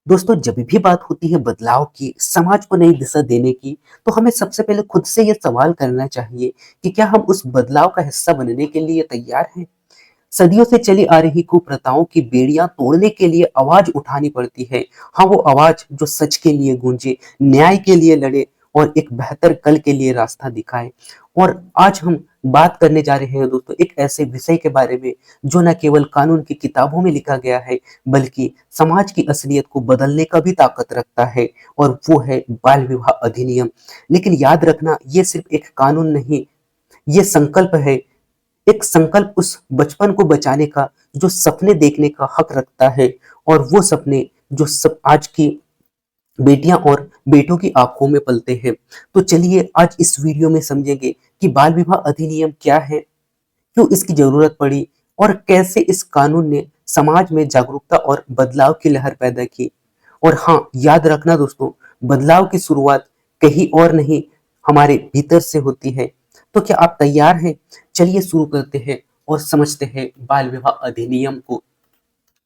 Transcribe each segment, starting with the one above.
दोस्तों जब भी बात होती है बदलाव की, समाज को नई दिशा देने की, तो हमें सबसे पहले खुद से ये सवाल करना चाहिए कि क्या हम उस बदलाव का हिस्सा बनने के लिए तैयार हैं? सदियों से चली आ रही कुप्रथाओं की बेड़ियां तोड़ने के लिए आवाज उठानी पड़ती है। हाँ, वो आवाज जो सच के लिए गूंजे, न्याय के लिए लड़े और एक बेहतर कल के लिए रास्ता दिखाए। और आज हम बात करने जा रहे हैं दोस्तों एक ऐसे विषय के बारे में जो न केवल कानून की किताबों में लिखा गया है, बल्कि समाज की असलियत को बदलने का भी ताकत रखता है। और वो है बाल विवाह अधिनियम। लेकिन याद रखना, ये सिर्फ एक कानून नहीं, ये संकल्प है। एक संकल्प उस बचपन को बचाने का जो सपने देखने का हक रखता है, और वो सपने जो सब आज की बेटियां और बेटों की आंखों में पलते हैं। तो चलिए आज इस वीडियो में समझेंगे कि बाल विवाह अधिनियम क्या है, क्यों इसकी जरूरत पड़ी, और कैसे इस कानून ने समाज में जागरूकता और बदलाव की लहर पैदा की। और हाँ, याद रखना दोस्तों, बदलाव की शुरुआत कहीं और नहीं, हमारे भीतर से होती है। तो क्या आप तैयार हैं? चलिए शुरू करते हैं और समझते हैं बाल विवाह अधिनियम को।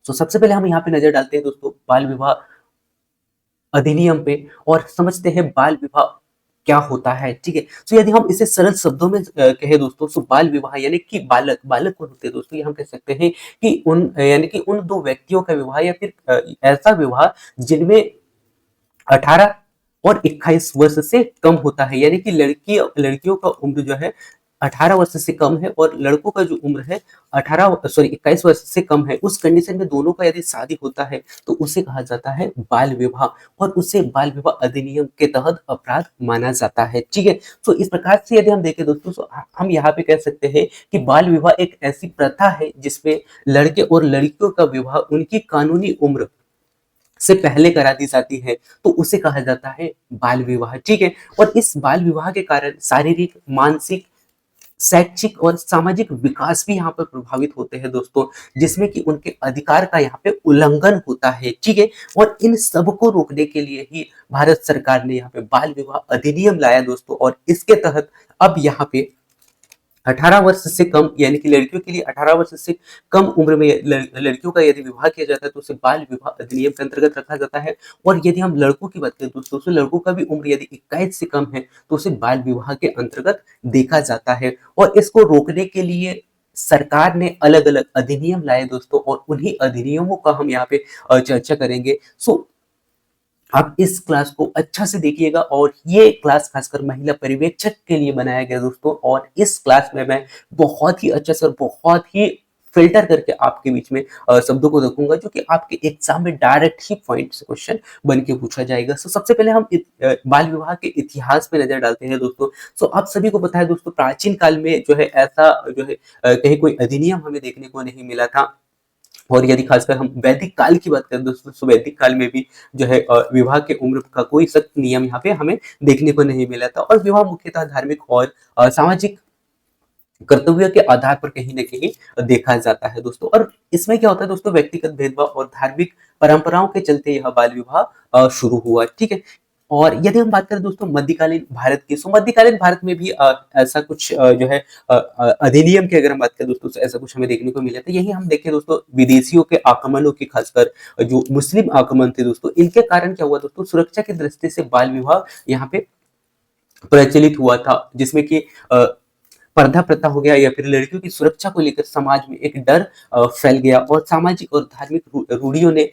तो सबसे पहले हम यहाँ पे नजर डालते हैं दोस्तों बाल विवाह अधिनियम पे और समझते हैं बाल विवाह क्या होता है। ठीक है, तो यदि हम इसे सरल शब्दों में कहें दोस्तों, तो बाल विवाह यानी कि बालक बालक कौन होते हैं दोस्तों, ये हम कह सकते हैं कि यानी कि उन दो व्यक्तियों का विवाह या फिर ऐसा विवाह जिनमें 18 और 21 वर्ष से कम होता है। यानी कि लड़कियों का उम्र जो है 18 वर्ष से कम है और लड़कों का जो उम्र है 21 वर्ष से कम है। उस कंडीशन में दोनों का यदि शादी होता है तो उसे कहा जाता है बाल विवाह, और उसे बाल विवाह अधिनियम के तहत अपराध माना जाता है। ठीक है, तो इस प्रकार से यदि हम देखें दोस्तों, तो हम यहाँ पे कह सकते हैं कि बाल विवाह एक ऐसी प्रथा है जिसमें लड़के और लड़कियों का विवाह उनकी कानूनी उम्र से पहले करा दी जाती है, तो उसे कहा जाता है बाल विवाह। ठीक है, और इस बाल विवाह के कारण शारीरिक, मानसिक, शैक्षिक और सामाजिक विकास भी यहाँ पर प्रभावित होते हैं दोस्तों, जिसमें कि उनके अधिकार का यहाँ पे उल्लंघन होता है। ठीक है, और इन सब को रोकने के लिए ही भारत सरकार ने यहाँ पे बाल विवाह अधिनियम लाया दोस्तों, और इसके तहत अब यहाँ पे 18 वर्ष से कम यानी कि लड़कियों के लिए 18 वर्ष से कम उम्र में लड़कियों का यदि विवाह किया जाता है तो उसे बाल विवाह अधिनियम के अंतर्गत रखा जाता है। और यदि हम लड़कों की बात करें दोस्तों, तो लड़कों का भी उम्र यदि 21 से कम है तो उसे बाल विवाह के अंतर्गत देखा जाता है। और इसको रोकने के लिए सरकार ने अलग अलग अधिनियम लाए दोस्तों, और उन्हीं अधिनियमों का हम यहाँ पे चर्चा करेंगे। सो आप इस क्लास को अच्छा से देखिएगा, और ये क्लास खासकर महिला पर्यवेक्षक के लिए बनाया गया दोस्तों, और इस क्लास में मैं बहुत ही अच्छे से और बहुत ही फिल्टर करके आपके बीच में शब्दों को रखूंगा, जो कि आपके एग्जाम में डायरेक्ट ही पॉइंट से क्वेश्चन बन के पूछा जाएगा। सो सबसे पहले हम बाल विवाह के इतिहास पे नजर डालते हैं दोस्तों। सो आप सभी को पता है दोस्तों, प्राचीन काल में जो है ऐसा जो है कहीं कोई अधिनियम हमें देखने को नहीं मिला था। और यदि खासकर हम वैदिक काल की बात करें दोस्तों, तो वैदिक काल में भी जो है विवाह के उम्र का कोई सख्त नियम यहाँ पे हमें देखने को नहीं मिला था, और विवाह मुख्यतः धार्मिक और सामाजिक कर्तव्य के आधार पर कहीं ना कहीं देखा जाता है दोस्तों। और इसमें क्या होता है दोस्तों, व्यक्तिगत भेदभाव और धार्मिक परंपराओं के चलते यह बाल विवाह शुरू हुआ। ठीक है, और यदि हम बात करें दोस्तों मध्यकालीन भारत की, तो मध्यकालीन भारत में भी ऐसा कुछ जो है अधिनियम की अगर हम बात करें दोस्तों, तो ऐसा कुछ हमें देखने को मिला था। यही हम देखें दोस्तों, विदेशियों के आगमनों की, खासकर जो मुस्लिम आगमन थे दोस्तों, इनके कारण क्या हुआ दोस्तों, सुरक्षा की दृष्टि से बाल विवाह यहाँ पे प्रचलित हुआ था, जिसमें कि पर्दा प्रथा हो गया या फिर लड़कियों की सुरक्षा को लेकर समाज में एक डर फैल गया, और सामाजिक और धार्मिक रूढ़ियों ने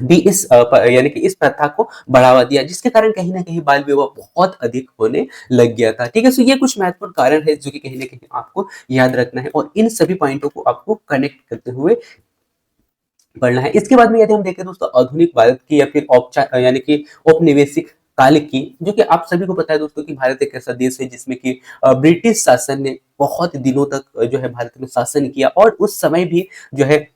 भी यानी कि इस प्रथा को बढ़ावा दिया, जिसके कारण कहीं ना कहीं बाल विवाह बहुत अधिक होने लग गया था। ठीक है, तो ये कुछ महत्वपूर्ण कारण है जो कि कहीं ना कहीं आपको याद रखना है, और इन सभी पॉइंटों को आपको कनेक्ट करते हुए पढ़ना है। इसके बाद में यदि हम देखें दोस्तों आधुनिक भारत की या फिर औपचार यानी कि औपनिवेशिक काल की, जो कि आप सभी को पता है दोस्तों कि भारत एक ऐसा देश है जिसमें कि ब्रिटिश शासन ने बहुत दिनों तक जो है भारत में शासन किया, और उस समय भी जो है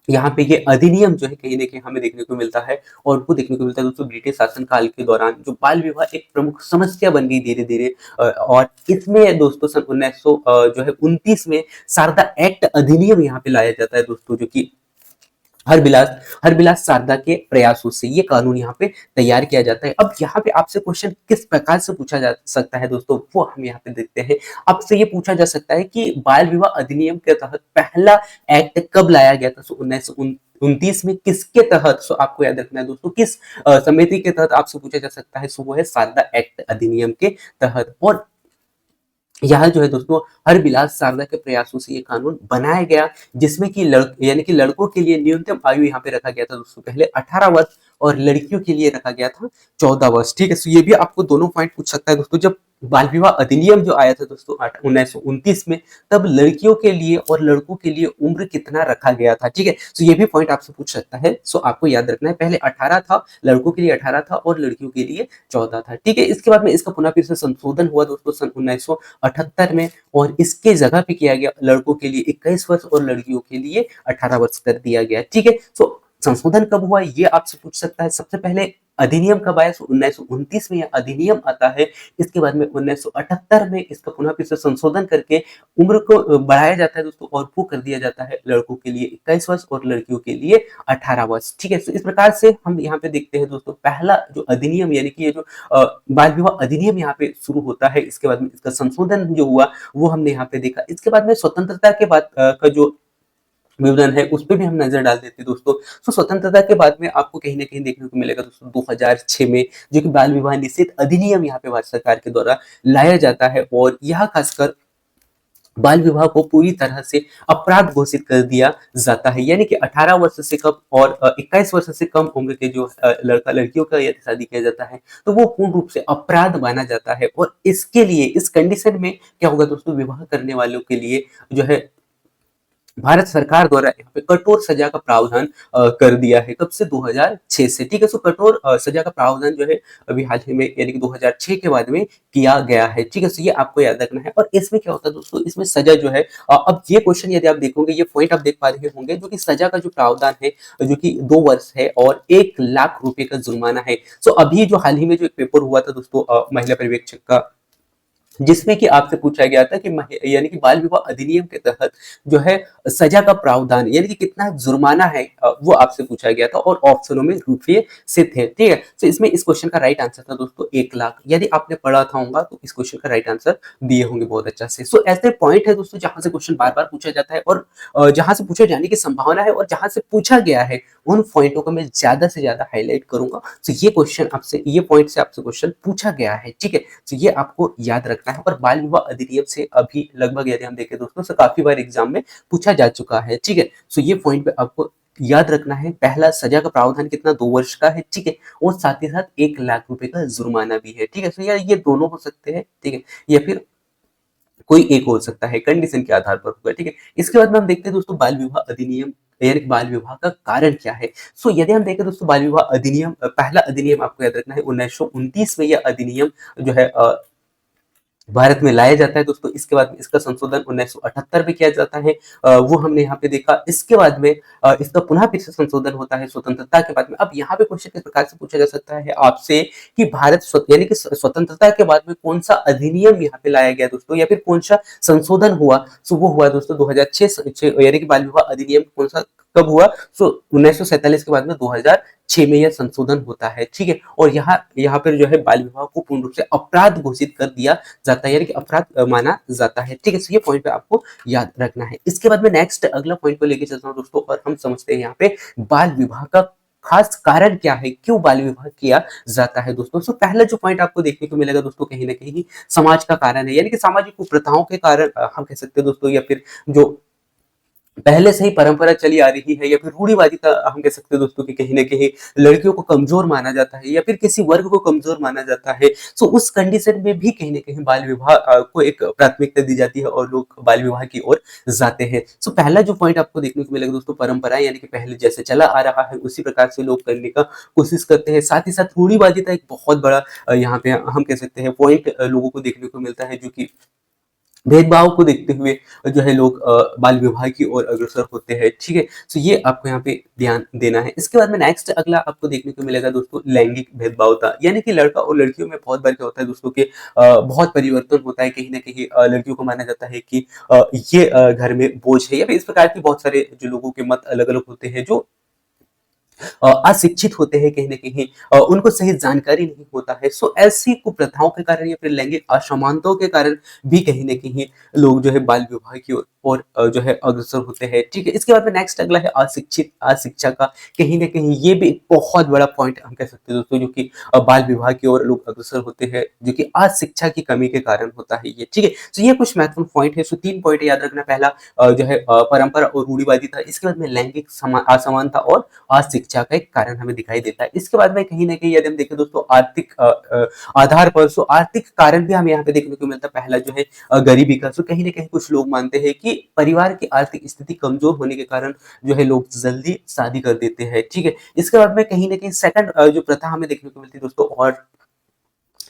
यहाँ पे ये अधिनियम जो है कहीं ना कहीं हमें देखने को मिलता है। और वो देखने को मिलता है दोस्तों ब्रिटिश शासन काल के दौरान, जो बाल विवाह एक प्रमुख समस्या बन गई धीरे धीरे। और इसमें दोस्तों सन 1900 जो है 29 में शारदा एक्ट अधिनियम यहाँ पे लाया जाता है दोस्तों, जो कि हरबिलास हरबिलास सारदा के प्रयासों से ये कानून यहाँ पे तैयार किया जाता है। अब यहाँ पे आपसे क्वेश्चन किस प्रकार से पूछा जा सकता है दोस्तों, वो हम यहाँ पे देखते हैं। आपसे ये पूछा जा सकता है कि बाल विवाह अधिनियम के तहत पहला एक्ट कब लाया गया था। 1929 में किसके तहत, सो आपको याद रखना है दोस्तों, किस समिति के तहत आपसे पूछा जा सकता है, सो वो है शारदा एक्ट अधिनियम के तहत। और यहाँ जो है दोस्तों हर बिलास शारदा के प्रयासों से ये कानून बनाया गया, जिसमें कि यानी कि लड़कों के लिए न्यूनतम आयु यहाँ पे रखा गया था दोस्तों पहले 18 वर्ष, और लड़कियों के लिए रखा गया था 14 वर्ष। ठीक है, तो ये भी आपको दोनों पॉइंट पूछ सकता है दोस्तों। जब बाल विवाह अधिनियम जो आया था दोस्तों 1929 में, तब लड़कियों के लिए और लड़कों के लिए उम्र कितना रखा गया था। ठीक है, तो ये भी पॉइंट आपसे पूछ सकता है। सो आपको याद रखना है, पहले 18 था, लड़कों के लिए 18 था और लड़कियों के लिए 14 था। ठीक है, इसके बाद में इसका पुनः फिर से संशोधन हुआ दोस्तों सन 1978 में, और इसके जगह पे किया गया लड़कों के लिए 21 वर्ष और लड़कियों के लिए 18 वर्ष कर दिया गया। ठीक है, सो संशोधन कब हुआ ये आपसे पूछ सकता है। सबसे पहले अधिनियम कब आया, 1929 में यह अधिनियम आता है। इसके बाद में 1978 में इसका पुनः फिर से संशोधन करके उम्र को बढ़ाया जाता है दोस्तों, और वो कर दिया जाता है लड़कों के लिए 21 वर्ष और लड़कियों के लिए 18 वर्ष। ठीक है, तो इस प्रकार से हम यहाँ पे देखते हैं दोस्तों, पहला जो अधिनियम यानी कि ये जो बाल विवाह अधिनियम यहाँ पे शुरू होता है, इसके बाद में इसका संशोधन जो हुआ वो हमने यहाँ पे देखा। इसके बाद में स्वतंत्रता के बाद का जो विवरण है उस पे भी हम नजर डाल देते हैं दोस्तों। तो स्वतंत्रता के बाद में आपको कहीं ना कहीं देखने को मिलेगा दोस्तों 2006 में, जो कि बाल विवाह निषेध अधिनियम यहाँ पे भारत सरकार के द्वारा लाया जाता है, और यह खासकर बाल विवाह को पूरी तरह से अपराध घोषित कर दिया जाता है। यानी कि 18 वर्ष से कम और 21 वर्ष से कम उम्र के जो लड़का लड़कियों का यदि शादी किया जाता है, तो वो पूर्ण रूप से अपराध माना जाता है। और इसके लिए इस कंडीशन में क्या होगा दोस्तों, विवाह करने वालों के लिए जो है भारत सरकार द्वारा यहाँ पे कठोर सजा का प्रावधान कर दिया है। कब से, 2006 से। ठीक है, सो कठोर सजा का प्रावधान जो है अभी हाल ही में यानी कि 2006 के बाद में किया गया है। ठीक है, सो ये आपको याद रखना है। और इसमें क्या होता है दोस्तों, इसमें सजा जो है अब ये क्वेश्चन यदि आप देखोगे, ये पॉइंट आप देख पा रहे होंगे, जो कि सजा का जो प्रावधान है जो कि 2 वर्ष है और 1 लाख रुपए का जुर्माना है। सो अभी जो हाल ही में जो एक पेपर हुआ था दोस्तों महिला पर्यवेक्षक का, जिसमें कि आपसे पूछा गया था कि यानी कि बाल विवाह अधिनियम के तहत जो है सजा का प्रावधान यानी कि कितना जुर्माना है, वो आपसे पूछा गया था, और ऑप्शनों में रुपये से थे। ठीक है, तो इसमें इस क्वेश्चन का राइट आंसर था दोस्तों 1 लाख। यदि आपने पढ़ा था होगा तो इस क्वेश्चन का राइट आंसर दिए होंगे बहुत अच्छा से। सो ऐसे पॉइंट है दोस्तों जहां से क्वेश्चन बार बार पूछा जाता है, और जहां से पूछे जाने की संभावना है, और जहां से पूछा गया है उन पॉइंटों को मैं ज्यादा से ज्यादा हाईलाइट करूंगा। तो ये क्वेश्चन आपसे, ये पॉइंट से आपसे क्वेश्चन पूछा गया है। ठीक है, तो ये आपको याद रखना है। और बाल विवाह अधिनियम से अभी लगभग यदि हम देखें दोस्तों, तो काफी बार एग्जाम में पूछा जा चुका है। ठीक है, सो ये पॉइंट पे आपको याद रखना है। पहला, सजा का प्रावधान कितना, 2 वर्ष का है। ठीक है, और साथ ही साथ 1 लाख रुपए का जुर्माना भी है। ठीक है, तो ये दोनों हो सकते हैं। ठीक है, या फिर कोई एक हो सकता है, कंडीशन के आधार पर होगा। ठीक है, इसके बाद में हम देखते हैं दोस्तों बाल विवाह अधिनियम यानी बाल विवाह का कारण क्या है। सो यदि हम देखें दोस्तों बाल विवाह अधिनियम, पहला अधिनियम आपको याद रखना है 1929 में यह अधिनियम जो है भारत में लाया जाता है दोस्तों। इसके बाद में इसका संशोधन 1978 में किया जाता है, वो हमने यहाँ पे देखा। इसके बाद में इसका पुनः फिर से संशोधन होता है स्वतंत्रता के बाद में। अब यहाँ पे क्वेश्चन किस प्रकार से पूछा जा सकता है आपसे कि यानी कि स्वतंत्रता के बाद में कौन सा अधिनियम यहाँ पे लाया गया दोस्तों, या फिर कौन सा संशोधन हुआ। सो वो हुआ दोस्तों 2006 यानी कि बाल विवाह अधिनियम कौन सा कब हुआ, सो 1947 के बाद में 2006 में यह संशोधन होता है। ठीक है, और यहाँ पर जो है बाल विवाह को पूर्ण रूप से अपराध घोषित कर दिया जाता है, यानी कि अपराध माना जाता है। ठीक है, तो ये पॉइंट पे आपको याद रखना है। इसके बाद में नेक्स्ट अगला पॉइंट को लेके चलता हूँ दोस्तों, और हम समझते हैं यहाँ पे बाल विवाह का खास कारण क्या है, क्यों बाल विवाह किया जाता है दोस्तों। सो पहला जो पॉइंट आपको देखने को मिलेगा दोस्तों, कहीं ना कहीं समाज का कारण है, यानी कि सामाजिक कुप्रथाओं के कारण हम कह सकते हैं दोस्तों, या फिर जो पहले से ही परंपरा चली आ रही है, या फिर रूढ़िवादिता हम कह सकते हैं दोस्तों कि कहीं ना कहीं लड़कियों को कमजोर माना जाता है, या फिर किसी वर्ग को कमजोर माना जाता है। सो उस कंडीशन में भी कहीं ना कहीं बाल विवाह को एक प्राथमिकता दी जाती है, और लोग बाल विवाह की ओर जाते हैं। सो पहला जो पॉइंट आपको देखने को मिलेगा दोस्तों, परंपरा, यानी कि पहले जैसे चला आ रहा है उसी प्रकार से लोग करने का कोशिश करते हैं। साथ ही साथ रूढ़िवादिता एक बहुत बड़ा यहाँ पे हम कह सकते हैं पॉइंट लोगों को देखने को मिलता है, जो कि भेदभाव को देखते हुए जो है लोग बाल विवाह की ओर अग्रसर होते हैं। ठीक है, तो ये आपको यहाँ पे ध्यान देना है। इसके बाद में नेक्स्ट अगला आपको देखने को मिलेगा दोस्तों लैंगिक भेदभावता, यानी कि लड़का और लड़कियों में बहुत बार क्या होता है दोस्तों के बहुत परिवर्तन होता है। कहीं ना कहीं लड़कियों को माना जाता है कि ये घर में बोझ है, या फिर इस प्रकार के बहुत सारे जो लोगों के मत अलग अलग होते हैं, जो अशिक्षित होते हैं, कहीं ना कहीं उनको सही जानकारी नहीं होता है। सो ऐसी कुप्रथाओं के कारण या फिर लैंगिक असमानताओं के कारण भी कहीं ना कहीं लोग जो है बाल विवाह की ओर और जो है अग्रसर होते हैं। ठीक है, इसके बाद में नेक्स्ट अगला है अशिक्षित अशिक्षा का। कहीं ना कहीं ये भी एक बहुत बड़ा पॉइंट हम कह सकते हैं दोस्तों, जो कि बाल विवाह की ओर लोग अग्रसर होते हैं, जो कि अशिक्षा की कमी के कारण होता है ये। ठीक है, तो ये कुछ महत्वपूर्ण पॉइंट है। सो 3 पॉइंट याद रखना। पहला जो है परंपरा और रूढ़िवादिता, इसके बाद में लैंगिक असमानता और अशिक्षा का एक कारण हमें दिखाई देता है। इसके बाद में कहीं ना कहीं यदि हम देखें दोस्तों आर्थिक आधार पर, सो आर्थिक कारण भी हमें यहाँ पे देखने को मिलता है। पहला जो है गरीबी का। सो कहीं ना कहीं कुछ लोग मानते हैं कि परिवार की आर्थिक स्थिति कमजोर होने के कारण जो है लोग जल्दी शादी कर देते हैं। ठीक है, इसके बाद में कहीं ना कहीं सेकंड जो प्रथा हमें देखने को मिलती है दोस्तों, और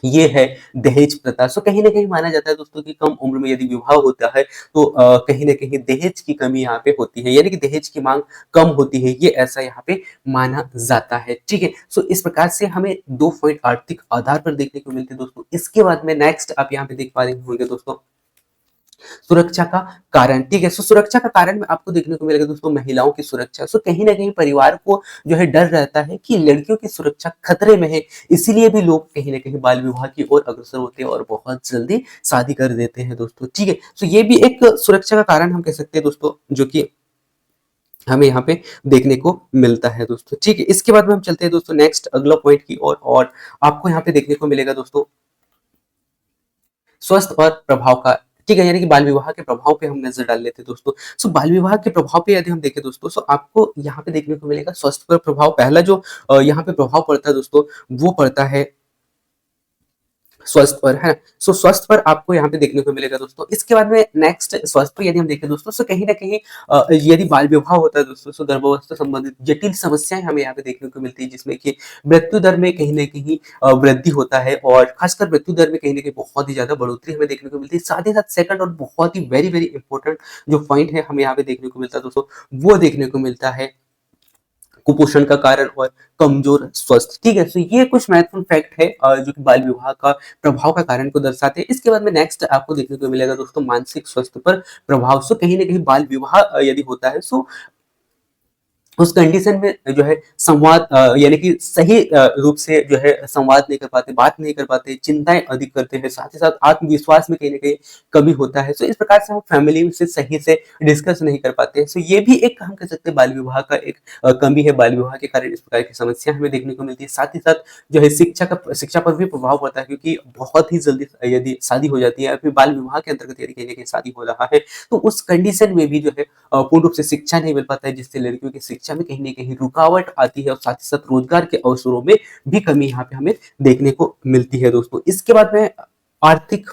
ये है दहेज प्रथा। सो कहीं ना कहीं माना जाता है दोस्तों कि कम उम्र में यदि विवाह होता है तो कहीं ना कहीं दहेज की कमी यहाँ पे होती है, यानी कि दहेज की मांग कम होती है, ये ऐसा यहाँ पे माना जाता है। ठीक है, सो इस प्रकार से हमें 2 पॉइंट आर्थिक आधार पर देखने को मिलते हैं दोस्तों। इसके बाद में नेक्स्ट आप यहाँ पे देख पा रहे होंगे दोस्तों सुरक्षा का कारण। ठीक है, सो सुरक्षा का कारण में आपको देखने को मिलेगा दोस्तों महिलाओं की सुरक्षा। सो कहीं ना कहीं परिवार को जो है डर रहता है कि लड़कियों की सुरक्षा खतरे में है, इसीलिए भी लोग कहीं ना कहीं बाल विवाह की ओर अग्रसर होते हैं और बहुत जल्दी शादी कर देते हैं दोस्तों। ठीक है, सो ये भी एक सुरक्षा का कारण हम कह सकते हैं दोस्तों, जो कि हमें यहाँ पे देखने को मिलता है दोस्तों। ठीक है, इसके बाद में हम चलते हैं दोस्तों नेक्स्ट अगला पॉइंट की ओर, और आपको यहाँ पे देखने को मिलेगा दोस्तों स्वस्थ और प्रभाव का। ठीक है, यानी कि बाल विवाह के प्रभाव पे हम नजर डाल लेते हैं दोस्तों। सो बाल विवाह के प्रभाव पे यदि हम देखें दोस्तों, सो आपको यहाँ पे देखने को मिलेगा स्वस्थ पर प्रभाव। पहला जो यहाँ पे प्रभाव पड़ता है दोस्तों, वो पड़ता है स्वस्थ पर, है ना। सो स्वस्थ पर आपको यहाँ पे देखने को मिलेगा दोस्तों। इसके बाद में नेक्स्ट स्वस्थ पर यदि हम देखें दोस्तों, सो कहीं ना कहीं यदि बाल विवाह होता है दोस्तों, सो गर्भावस्था संबंधित जटिल समस्याएं हमें यहाँ पे देखने को मिलती है, जिसमें कि मृत्यु दर में कहीं ना कहीं वृद्धि होता है, और खासकर मृत्यु दर में कहीं ना कहीं बहुत ही ज्यादा बढ़ोतरी हमें देखने को मिलती है। साथ ही साथ सेकंड और बहुत ही वेरी वेरी इंपॉर्टेंट जो पॉइंट है हमें यहाँ पे देखने को मिलता है दोस्तों, वो देखने को मिलता है कुपोषण का कारण और कमजोर स्वस्थ। ठीक है, तो ये कुछ महत्वपूर्ण फैक्ट है जो कि बाल विवाह का प्रभाव का कारण को दर्शाते हैं। इसके बाद में नेक्स्ट आपको देखने को मिलेगा दोस्तों मानसिक स्वास्थ्य पर प्रभाव। सो कहीं ना कहीं बाल विवाह यदि होता है, सो उस कंडीशन में जो है संवाद यानी कि सही रूप से जो है संवाद नहीं कर पाते, बात नहीं कर पाते, चिंताएं अधिक करते हैं, साथ ही साथ आत्मविश्वास में कहीं ना कहीं कमी होता है। सो इस प्रकार से हम फैमिली से सही से डिस्कस नहीं कर पाते हैं। सो ये भी एक हम कह सकते हैं बाल विवाह का एक कमी है। बाल विवाह के कारण इस प्रकार की समस्या हमें देखने को मिलती है। साथ ही साथ जो है शिक्षा पर भी प्रभाव पड़ता है, क्योंकि बहुत ही जल्दी यदि शादी हो जाती है या फिर बाल विवाह के अंतर्गत यदि कहीं ना कहीं शादी हो रहा है, तो उस कंडीशन में भी जो है पूर्ण रूप से शिक्षा नहीं मिल पाता है, जिससे लड़कियों की शिक्षा में कहीं ना कहीं रुकावट आती है, और साथ ही साथ रोजगार के अवसरों में भी कमी यहाँ पे हमें देखने को मिलती है दोस्तों। इसके बाद में आर्थिक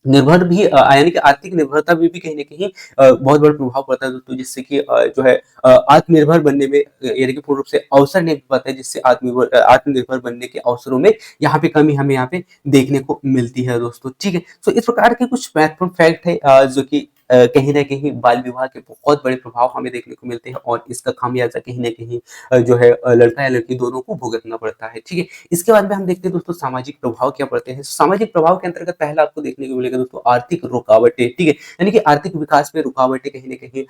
निर्भर भी यानी कि आर्थिक निर्भरता में भी कहीं ना कहीं बहुत बड़ा प्रभाव पड़ता है दोस्तों, जिससे कि जो है आत्मनिर्भर बनने में यानी कि पूर्ण रूप से अवसर नहीं मिल पाता है, जिससे आत्मनिर्भर बनने के अवसरों में यहाँ पे कमी हमें यहाँ पे देखने को मिलती है दोस्तों। ठीक है, तो इस प्रकार के कुछ महत्वपूर्ण फैक्ट है जो कि कहीं ना कहीं बाल विवाह के बहुत बड़े प्रभाव हमें देखने को मिलते हैं, और इसका खामियाजा कहीं ना कहीं जो है लड़का या लड़की दोनों को भुगतना पड़ता है। ठीक है, इसके बाद में हम देखते हैं दोस्तों सामाजिक प्रभाव क्या पड़ते हैं। सामाजिक प्रभाव के अंतर्गत पहला आपको देखने को मिलेगा दोस्तों आर्थिक रुकावटें। ठीक है, यानी कि आर्थिक विकास में रुकावटें कहीं ना कहीं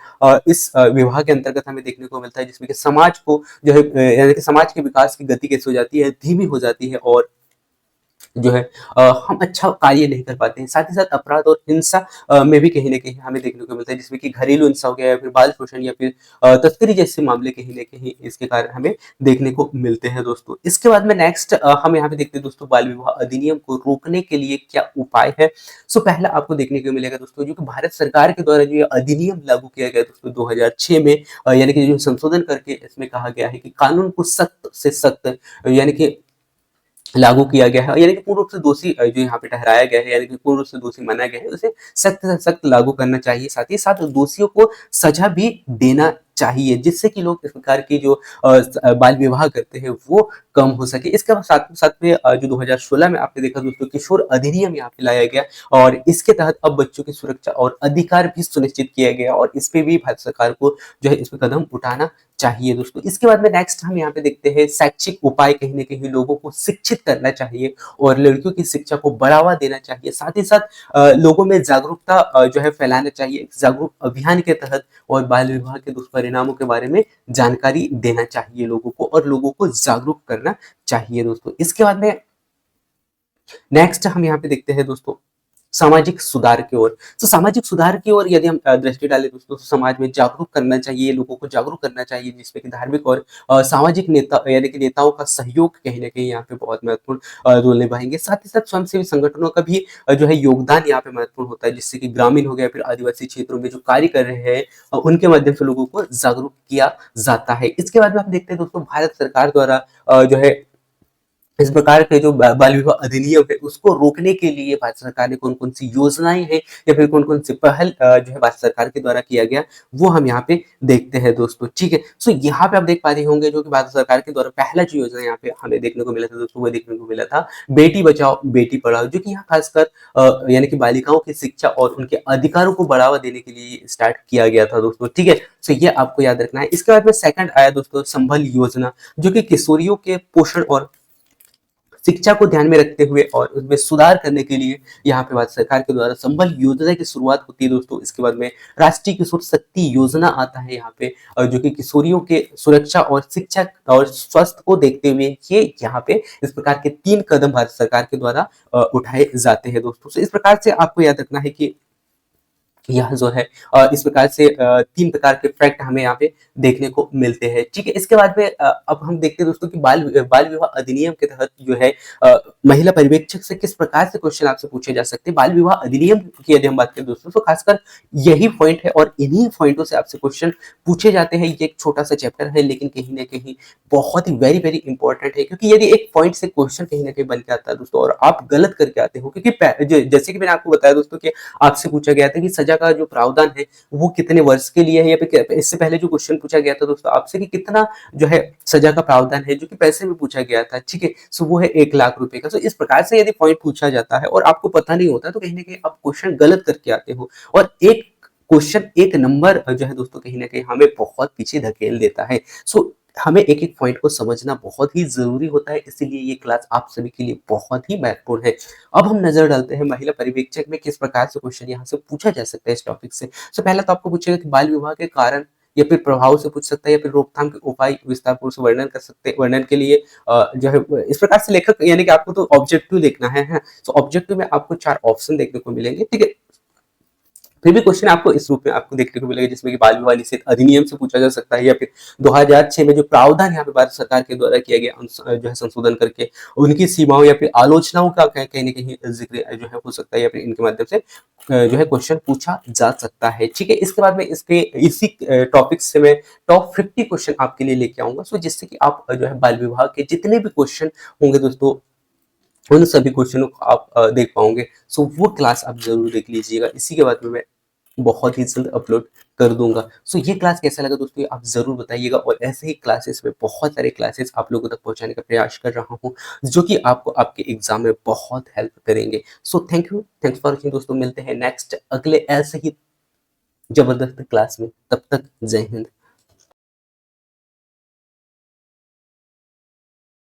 इस विवाह के अंतर्गत हमें देखने को मिलता है, जिसमें कि समाज को जो है यानी कि समाज के विकास की गति कैसे हो जाती है, धीमी हो जाती है, और जो है हम अच्छा कार्य नहीं कर पाते हैं। साथ ही साथ अपराध और हिंसा में भी कहीं ना कहीं हमें देखने को मिलता है, जिसमें कि घरेलू हिंसा हो गया, या फिर बाल शोषण, या फिर तस्करी जैसे मामले कहीं ना कहीं इसके कारण हमें देखने को मिलते हैं दोस्तों। इसके बाद में नेक्स्ट हम यहाँ पे देखते हैं दोस्तों बाल विवाह अधिनियम को रोकने के लिए क्या उपाय है। सो पहला आपको देखने को मिलेगा दोस्तों, जो कि भारत सरकार के द्वारा जो ये अधिनियम लागू किया गया दोस्तों 2006 में, यानी कि जो संशोधन करके इसमें कहा गया है कि कानून को सख्त से सख्त यानी कि लागू किया गया है, यानी कि पूर्ण रूप से दोषी जो यहाँ पे ठहराया गया है, यानी कि पूर्ण रूप से दोषी माना गया है, उसे सख्त से सख्त लागू करना चाहिए। साथ ही साथ दोषियों को सजा भी देना चाहिए, जिससे कि लोग इस प्रकार की जो बाल विवाह करते हैं वो कम हो सके। इसके साथ साथ में जो 2016 में आपने देखा दोस्तों किशोर अधिनियम यहाँ पे लाया गया, और इसके तहत अब बच्चों की सुरक्षा और अधिकार भी सुनिश्चित किया गया, और इस पे भी भारत सरकार को जो है इस पे कदम उठाना चाहिए दोस्तों। इसके बाद में नेक्स्ट हम यहाँ पे देखते हैं शैक्षिक उपाय। कहीं ना कहीं लोगों को शिक्षित करना चाहिए और लड़कियों की शिक्षा को बढ़ावा देना चाहिए। साथ ही साथ लोगों में जागरूकता जो है फैलाना चाहिए जागरूक अभियान के तहत, और बाल विवाह के दुष्परिणामों के बारे में जानकारी देना चाहिए लोगों को, और लोगों को जागरूक करना चाहिए दोस्तों। इसके बाद में नेक्स्ट हम यहाँ पे देखते हैं दोस्तों सामाजिक सुधार की ओर। तो सामाजिक सुधार की ओर यदि हम दृष्टि डालें दोस्तों, तो समाज में जागरूक करना चाहिए, लोगों को जागरूक करना चाहिए, जिसमें कि धार्मिक और सामाजिक नेता यानी कि नेताओं का सहयोग कहीं न कहीं यहाँ पे बहुत महत्वपूर्ण रोल निभाएँगे। साथ ही साथ स्वयंसेवी संगठनों का भी जो है योगदान यहाँ पे महत्वपूर्ण होता है, जिससे कि ग्रामीण हो गया, फिर आदिवासी क्षेत्रों में जो कार्य कर रहे हैं उनके माध्यम से लोगों को जागरूक किया जाता है। इसके बाद में हम देखते हैं दोस्तों, भारत सरकार द्वारा जो है इस प्रकार के जो बाल विवाह अधिनियम है उसको रोकने के लिए भारत सरकार ने कौन-कौन सी योजनाएँ हैं या फिर कौन-कौन सी पहल जो है भारत सरकार के द्वारा किया गया, वो हम यहाँ पे देखते हैं दोस्तों, ठीक है? सो यहाँ पे आप देख पा रहे होंगे, जो कि भारत सरकार के द्वारा पहला जो योजना यहाँ पे हमें देखने को मिला था दोस्तों, वो देखने को मिला था बेटी बचाओ बेटी पढ़ाओ, जो कि यहाँ खासकर यानी कि बालिकाओं की शिक्षा और उनके अधिकारों को बढ़ावा देने के लिए स्टार्ट किया गया था दोस्तों, ठीक है? सो ये आपको याद रखना है। इसके बाद में सेकंड आया दोस्तों संबल योजना, जो कि किशोरियों के पोषण और शिक्षा को ध्यान में रखते हुए और उसमें सुधार करने के लिए यहाँ पे भारत सरकार के द्वारा संबल योजना की शुरुआत होती है दोस्तों। इसके बाद में राष्ट्रीय किशोर शक्ति योजना आता है यहाँ पे, जो कि किशोरियों के सुरक्षा और शिक्षा और स्वास्थ्य को देखते हुए ये यहाँ पे इस प्रकार के 3 कदम भारत सरकार के द्वारा उठाए जाते हैं दोस्तों। तो इस प्रकार से आपको याद रखना है कि यह जो है इस प्रकार से 3 प्रकार के फैक्ट हमें यहाँ पे देखने को मिलते हैं, ठीक है? इसके बाद में अब हम देखते हैं दोस्तों कि बाल विवाह अधिनियम के तहत जो है महिला पर्यवेक्षक से किस प्रकार से क्वेश्चन आपसे पूछे जा सकते हैं। बाल विवाह अधिनियम की यदि हम बात करें दोस्तों, तो खासकर यही पॉइंट है और इन्हीं पॉइंटों से आपसे क्वेश्चन पूछे जाते हैं। ये एक छोटा-सा चैप्टर है, लेकिन कहीं न कहीं बहुत ही वेरी इंपॉर्टेंट है, क्योंकि यदि एक पॉइंट से क्वेश्चन कहीं न कहीं बन के आता है दोस्तों और आप गलत करके आते हो, क्योंकि जैसे कि मैंने आपको बताया दोस्तों कि आपसे पूछा गया था कि सजा का जो प्रावधान है वो कितने वर्ष के लिए है, या फिर इससे पहले जो क्वेश्चन पूछा गया था दोस्तों आपसे कि कितना जो है सजा का प्रावधान है, जो कि पैसे में पूछा गया था, ठीक है? सो वो है 1 लाख रुपए का। सो इस प्रकार से यदि पॉइंट पूछा जाता है और आपको पता नहीं होता, तो कहीं ना कहीं आप क्वेश्चन गलत करके आते हो, और एक क्वेश्चन 1 नंबर जो है दोस्तों कहीं ना कहीं हमें बहुत पीछे धकेल देता है। सो हमें एक-एक पॉइंट को समझना बहुत ही ज़रूरी होता है, इसीलिए ये क्लास आप सभी के लिए बहुत ही महत्वपूर्ण है। अब हम नज़र डालते हैं महिला पर्यवेक्षक में किस प्रकार से क्वेश्चन यहाँ से पूछा जा सकता है इस टॉपिक से। सो पहला तो आपको पूछेगा कि बाल विवाह के कारण या फिर प्रभाव से पूछ सकता है, या फिर रोकथाम के उपाय विस्तारपूर्वक से वर्णन कर सकते हैं। वर्णन के लिए जो है इस प्रकार से लेखक यानी कि आपको तो ऑब्जेक्टिव लिखना है, हैं? सो ऑब्जेक्टिव में आपको 4 ऑप्शन देखने को मिलेंगे, ठीक है? फिर भी क्वेश्चन आपको इस रूप में आपको देखने को मिलेगा, जिसमें कि बाल विवाह निषेध अधिनियम से पूछा जा सकता है, या फिर 2006 में जो प्रावधान यहाँ पे भारत सरकार के द्वारा किया गया जो है संशोधन करके उनकी सीमाओं या फिर आलोचनाओं का कहीं न कहीं जिक्र जो है हो सकता है, या फिर इनके माध्यम से जो है क्वेश्चन पूछा जा सकता है, ठीक है? इसके बाद में इसके इसी टॉपिक से मैं टॉप 50 क्वेश्चन आपके लिए लेके आऊँगा, सो जिससे कि आप जो है बाल विवाह के जितने भी क्वेश्चन होंगे दोस्तों, उन सभी क्वेश्चनों को आप देख पाओगे। सो वो क्लास आप ज़रूर देख लीजिएगा। इसी के बाद में मैं बहुत ही जल्द अपलोड कर दूँगा। सो ये क्लास कैसा लगा दोस्तों, ये आप ज़रूर बताइएगा, और ऐसे ही क्लासेस में बहुत सारे क्लासेस आप लोगों तक पहुँचाने का प्रयास कर रहा हूँ, जो कि आपको आपके एग्ज़ाम में बहुत हेल्प करेंगे। So thank you, thanks for watching दोस्तों, मिलते हैं नेक्स्ट अगले ऐसे ही ज़बरदस्त क्लास में। तब तक जय हिंद।